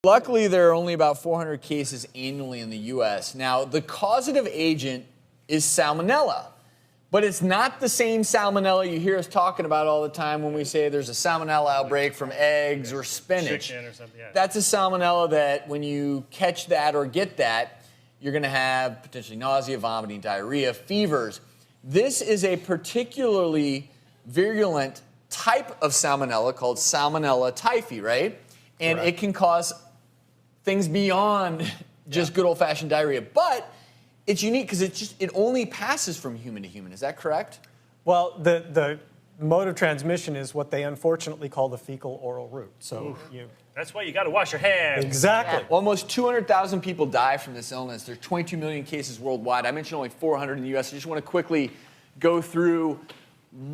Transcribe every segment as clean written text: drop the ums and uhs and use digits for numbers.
Luckily, there are only about 400 cases annually in the U.S. Now, the causative agent is salmonella, but it's not the same salmonella you hear us talking about all the time when we say there's a salmonella outbreak from eggs or spinach. Chicken or something, yeah. That's a salmonella that when you catch that or get that, you're going to have potentially nausea, vomiting, diarrhea, fevers. This is a particularly virulent type of salmonella called Salmonella typhi, right? And Correct. it can cause things beyond just good old-fashioned diarrhea. But it's unique because it only passes from human to human. Is that correct? Well, the mode of transmission is what they unfortunately call the fecal-oral route. So That's why you got to wash your hands. exactly. Almost 200,000 people die from this illness. There's 22 million cases worldwide. I mentioned only 400 in the U.S. I just want to quickly go through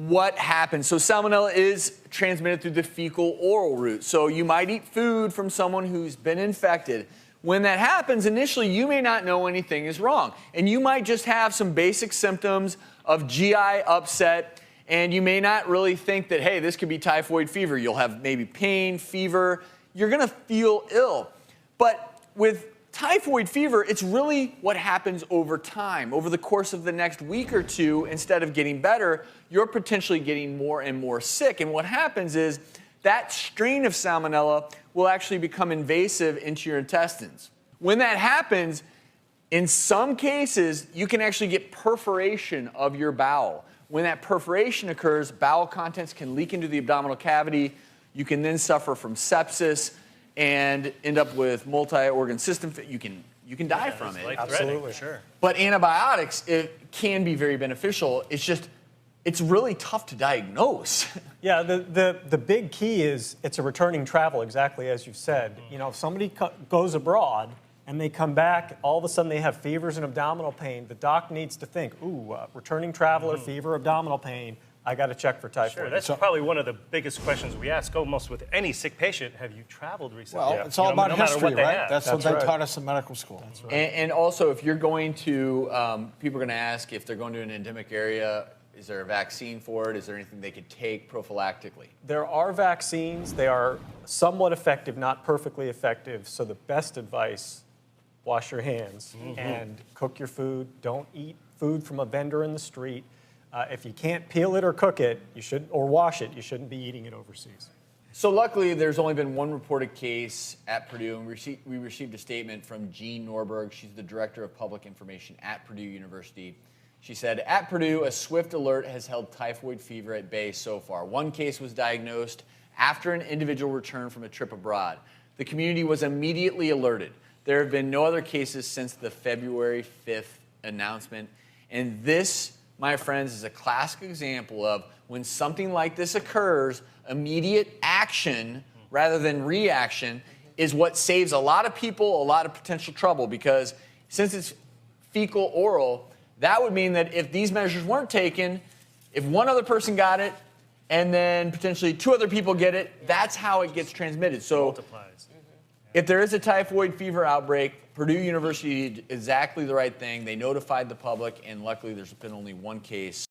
what happens. So salmonella is transmitted through the fecal-oral route. So you might eat food from someone who's been infected. When that happens, initially you may not know anything is wrong. And you might just have some basic symptoms of GI upset, and you may not really think that, hey, this could be typhoid fever. You'll have maybe pain, fever. You're going to feel ill. But with typhoid fever, it's really what happens over time. Over the course of the next week or two, instead of getting better, you're potentially getting more and more sick. And what happens is that strain of salmonella will actually become invasive into your intestines. When that happens, in some cases, you can actually get perforation of your bowel. When that perforation occurs, bowel contents can leak into the abdominal cavity. You can then suffer from sepsis and end up with multi-organ system. You can die from it. Absolutely. Sure. But antibiotics, it can be very beneficial. It's really tough to diagnose. Yeah, the big key is it's a returning travel, exactly as you said. You know, if somebody goes abroad and they come back, all of a sudden they have fevers and abdominal pain, the doc needs to think, ooh, returning traveler, fever, abdominal pain, I got to check for typhoid. Sure, that's probably one of the biggest questions we ask almost with any sick patient. Have you traveled recently? Well, it's all about no matter history, what they right? have. That's what That's they right. taught us in medical school. That's right. And also, if you're going to, people are going to ask if they're going to an endemic area, is there a vaccine for it? Is there anything they could take prophylactically? There are vaccines. They are somewhat effective, not perfectly effective. So the best advice, wash your hands and cook your food. Don't eat food from a vendor in the street. If you can't peel it or cook it, or wash it, you shouldn't be eating it overseas. So luckily, there's only been one reported case at Purdue, and we received a statement from Jean Norberg. She's the Director of Public Information at Purdue University. She said, at Purdue, a swift alert has held typhoid fever at bay so far. One case was diagnosed after an individual returned from a trip abroad. The community was immediately alerted. There have been no other cases since the February 5th announcement. And this, my friends, is a classic example of when something like this occurs, immediate action rather than reaction is what saves a lot of people a lot of potential trouble, because since it's fecal oral, that would mean that if these measures weren't taken, if one other person got it and then potentially two other people get it, that's how it gets transmitted. So Multiplies. if there is a typhoid fever outbreak, Purdue University did exactly the right thing. They notified the public, and luckily there's been only one case.